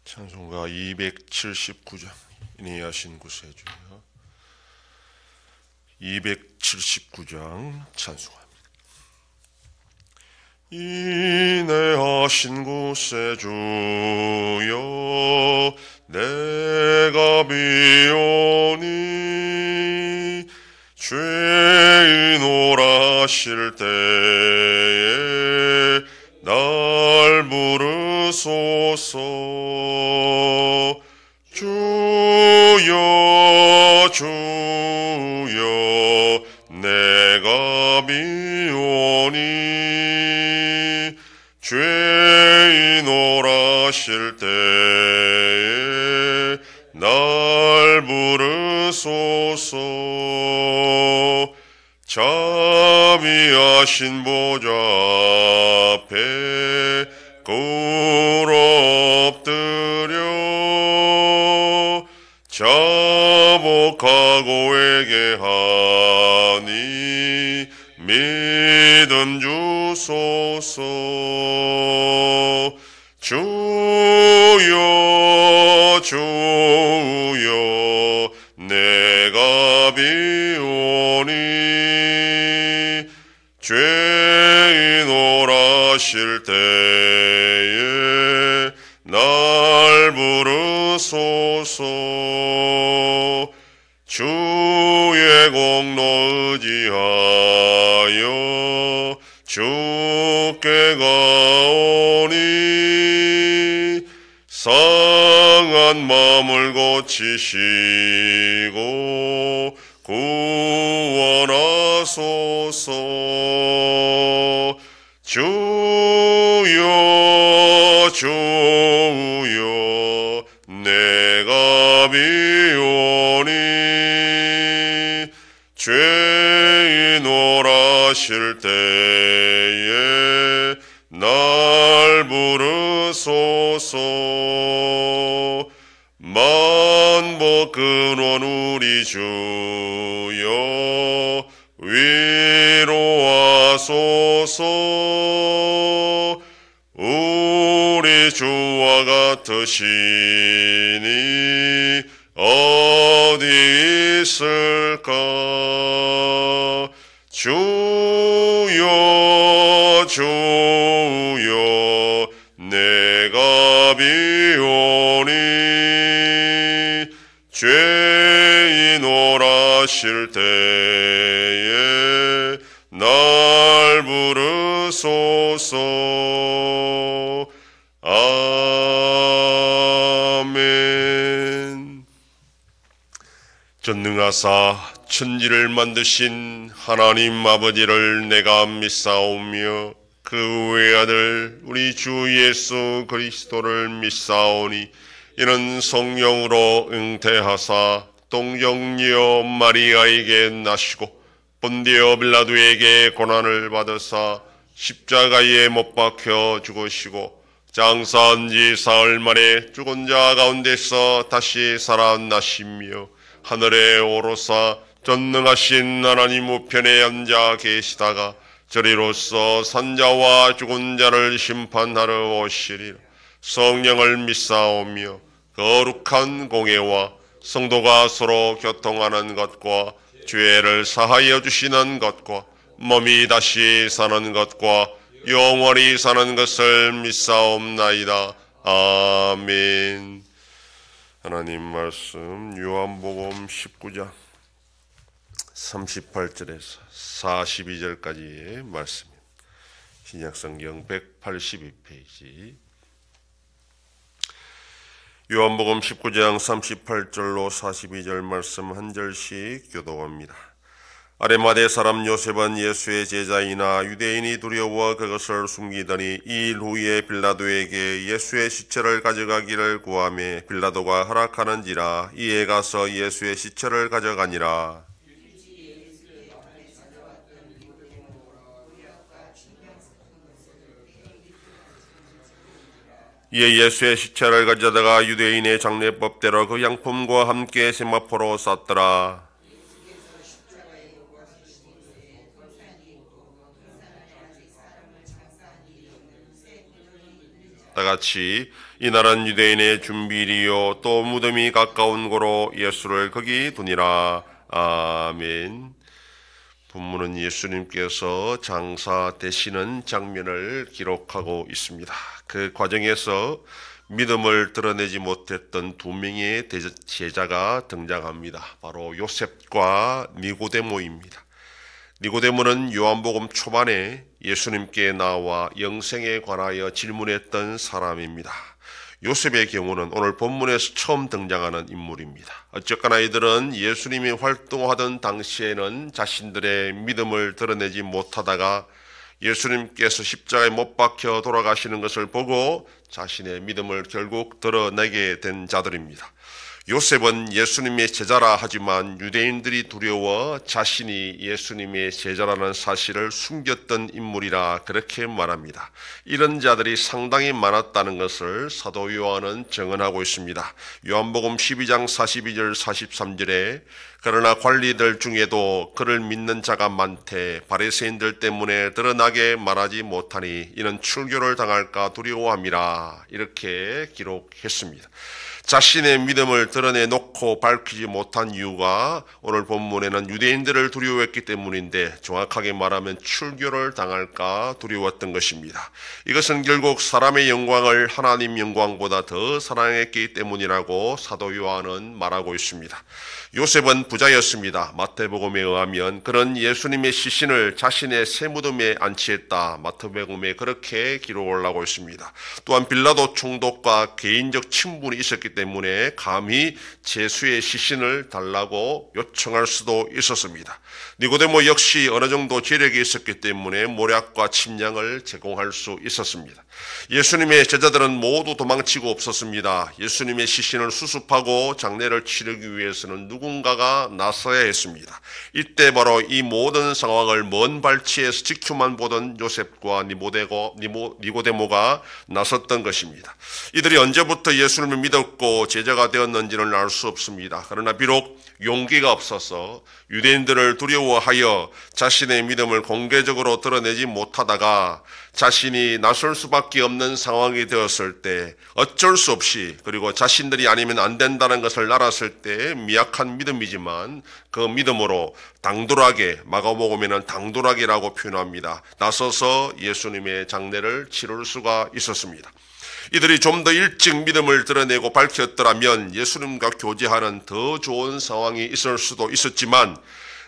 찬송가 279장 인내하신 구세주여. 279장 찬송합니다. 인내하신 구세주여, 내가 비오니 죄인 오라실 때에 날 부르소서. 주여 주여 내가 비오니 죄인 오라실 때에 날 부르소서. 자비하신 보좌 앞에 꿇어 엎드려 자복하고 회개하니 믿음 주소서. 주여 주여 내가 비오니 죄인 오라실 때에 날 부르소서. 주의 공로 의지하여 주께 가오니 상한 마음을 고치시고 구원하소서. 주여 주여 내가 비오니 죄인 오라실 때에 날 부르소서. 만복 근원 우리 주여 위로하소서. 우리 주와 같으시니 어디 있을까. 주여 주여 내가 비오니 죄인 오라실 때에 날 부르소서. 아멘. 전능하사 천지를 만드신 하나님 아버지를 내가 믿사오며 그 외아들 우리 주 예수 그리스도를 믿사오니 이는 성령으로 잉태하사 동정녀 마리아에게 나시고 본디오 빌라도에게 고난을 받으사 십자가에 못 박혀 죽으시고 장사한 지 사흘 만에 죽은 자 가운데서 다시 살아나시며 하늘에 오르사 전능하신 하나님 우편에 앉아 계시다가 저리로서 산자와 죽은 자를 심판하러 오시리라. 성령을 믿사오며 거룩한 공예와 성도가 서로 교통하는 것과 죄를 사하여 주시는 것과 몸이 다시 사는 것과 영원히 사는 것을 믿사옵나이다. 아멘. 하나님 말씀 요한복음 19장 38절에서 42절까지의 말씀입니다. 신약성경 182페이지. 요한복음 19장 38절로 42절 말씀 한 절씩 교독합니다. 아레마대 사람 요셉은 예수의 제자이나 유대인이 두려워 그것을 숨기더니 이 일 후에 빌라도에게 예수의 시체를 가져가기를 구하매 빌라도가 허락하는지라 이에 가서 예수의 시체를 가져가니라. 이에 예수의 시체를 가져다가 유대인의 장례법대로 그 양품과 함께 세마포로 쌌더라. 다같이 이날은 유대인의 준비일이요 또 무덤이 가까운 고로 예수를 거기 두니라. 아멘. 본문은 예수님께서 장사되시는 장면을 기록하고 있습니다. 그 과정에서 믿음을 드러내지 못했던 두 명의 제자가 등장합니다. 바로 요셉과 니고데모입니다. 니고데모는 요한복음 초반에 예수님께 나와 영생에 관하여 질문했던 사람입니다. 요셉의 경우는 오늘 본문에서 처음 등장하는 인물입니다. 어쨌거나 이들은 예수님이 활동하던 당시에는 자신들의 믿음을 드러내지 못하다가 예수님께서 십자가에 못 박혀 돌아가시는 것을 보고 자신의 믿음을 결국 드러내게 된 자들입니다. 요셉은 예수님의 제자라 하지만 유대인들이 두려워 자신이 예수님의 제자라는 사실을 숨겼던 인물이라 그렇게 말합니다. 이런 자들이 상당히 많았다는 것을 사도 요한은 증언하고 있습니다. 요한복음 12장 42절 43절에 그러나 관리들 중에도 그를 믿는 자가 많되 바리새인들 때문에 드러나게 말하지 못하니 이는 출교를 당할까 두려워함이라 이렇게 기록했습니다. 자신의 믿음을 드러내놓고 밝히지 못한 이유가 오늘 본문에는 유대인들을 두려워했기 때문인데 정확하게 말하면 출교를 당할까 두려웠던 것입니다. 이것은 결국 사람의 영광을 하나님 영광보다 더 사랑했기 때문이라고 사도 요한은 말하고 있습니다. 요셉은 부자였습니다. 마태복음에 의하면 그는 예수님의 시신을 자신의 새 무덤에 안치했다. 마태복음에 그렇게 기록을 하고 있습니다. 또한 빌라도 총독과 개인적 친분이 있었기 때문에 감히 제수의 시신을 달라고 요청할 수도 있었습니다. 니고데모 역시 어느 정도 재력이 있었기 때문에 모략과 침략을 제공할 수 있었습니다. 예수님의 제자들은 모두 도망치고 없었습니다. 예수님의 시신을 수습하고 장례를 치르기 위해서는 누군가가 나서야 했습니다. 이때 바로 이 모든 상황을 먼 발치에서 지켜만 보던 요셉과 니고데모가 나섰던 것입니다. 이들이 언제부터 예수님을 믿었고 제자가 되었는지는 알 수 없습니다. 그러나 비록 용기가 없어서 유대인들을 두려워하여 자신의 믿음을 공개적으로 드러내지 못하다가 자신이 나설 수밖에 없는 상황이 되었을 때 어쩔 수 없이 그리고 자신들이 아니면 안 된다는 것을 알았을 때 미약한 믿음이지만 그 믿음으로 당돌하게 마가복음에는 당돌하게라고 표현합니다. 나서서 예수님의 장례를 치를 수가 있었습니다. 이들이 좀 더 일찍 믿음을 드러내고 밝혔더라면 예수님과 교제하는 더 좋은 상황이 있을 수도 있었지만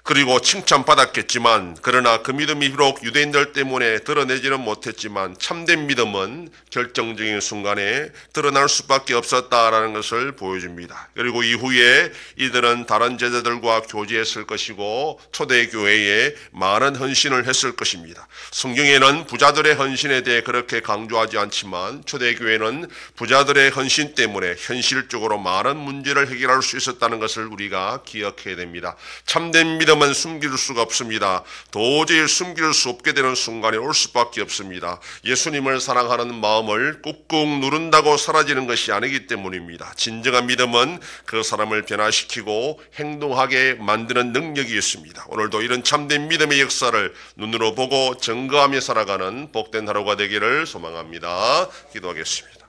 그리고 칭찬받았겠지만 그러나 그 믿음이 비록 유대인들 때문에 드러내지는 못했지만 참된 믿음은 결정적인 순간에 드러날 수밖에 없었다라는 것을 보여줍니다. 그리고 이후에 이들은 다른 제자들과 교제했을 것이고 초대교회에 많은 헌신을 했을 것입니다. 성경에는 부자들의 헌신에 대해 그렇게 강조하지 않지만 초대교회는 부자들의 헌신 때문에 현실적으로 많은 문제를 해결할 수 있었다는 것을 우리가 기억해야 됩니다. 참된 믿음은 숨길 수가 없습니다. 도저히 숨길 수 없게 되는 순간이 올 수밖에 없습니다. 예수님을 사랑하는 마음을 꾹꾹 누른다고 사라지는 것이 아니기 때문입니다. 진정한 믿음은 그 사람을 변화시키고 행동하게 만드는 능력이 있습니다. 오늘도 이런 참된 믿음의 역사를 눈으로 보고 증거하며 살아가는 복된 하루가 되기를 소망합니다. 기도하겠습니다.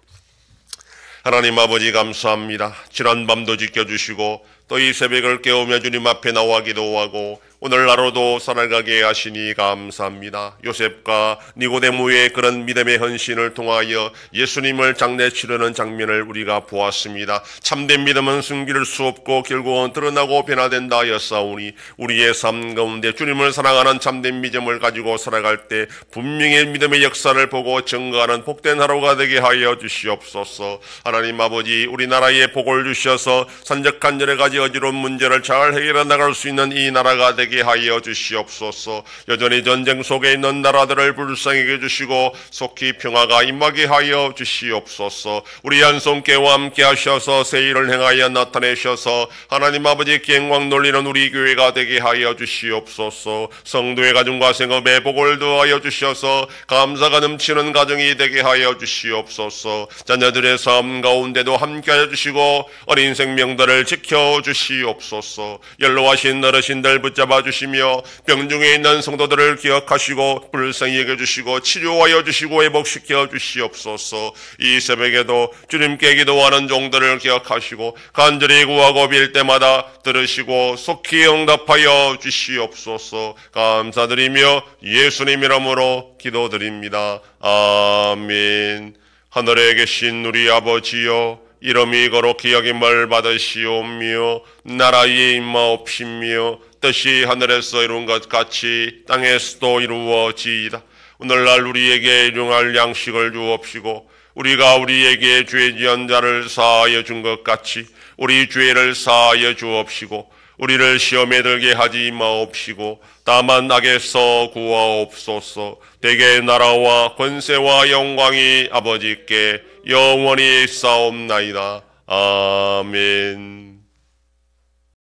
하나님 아버지 감사합니다. 지난 밤도 지켜주시고 또 이 새벽을 깨우며 주님 앞에 나와 기도하고 오늘 하루도 살아가게 하시니 감사합니다. 요셉과 니고데모의 그런 믿음의 헌신을 통하여 예수님을 장례 치르는 장면을 우리가 보았습니다. 참된 믿음은 숨길 수 없고 결국은 드러나고 변화된다 하였사오니 우리의 삶 가운데 주님을 사랑하는 참된 믿음을 가지고 살아갈 때 분명히 믿음의 역사를 보고 증거하는 복된 하루가 되게 하여 주시옵소서. 하나님 아버지 우리나라에 복을 주셔서 산적한 여러 가지 어지러운 문제를 잘 해결해 나갈 수 있는 이 나라가 되게 하여 주시옵소서. 여전히 전쟁 속에 있는 나라들을 불쌍히 해주시고 속히 평화가 임하게 하여 주시옵소서. 우리 한송교회와 함께 하셔서 새 일을 행하여 나타내셔서 하나님 아버지께 영광 돌리는 우리 교회가 되게 하여 주시옵소서. 성도의 가정과 생업에 복을 더하여 주셔서 감사가 넘치는 가정이 되게 하여 주시옵소서. 자녀들의 삶 가운데도 함께 하여 주시고 어린 생명들을 지켜 주시옵소서. 연로하신 어르신들 붙잡아 도와주시며 병중에 있는 성도들을 기억하시고 불쌍히 여겨주시고 치료하여 주시고 회복시켜 주시옵소서. 이 새벽에도 주님께 기도하는 종들을 기억하시고 간절히 구하고 빌 때마다 들으시고 속히 응답하여 주시옵소서. 감사드리며 예수님 이름으로 기도드립니다. 아멘. 하늘에 계신 우리 아버지여, 이름이 거룩히 여김을 받으시오며 나라의 임하옵시며 뜻이 하늘에서 이룬 것 같이 땅에서도 이루어지이다. 오늘날 우리에게 일용할 양식을 주옵시고 우리가 우리에게 죄 지은 자를 사하여 준 것 같이 우리 죄를 사하여 주옵시고 우리를 시험에 들게 하지 마옵시고 다만 악에서 구하옵소서. 대개 나라와 권세와 영광이 아버지께 영원히 있사옵나이다. 아멘.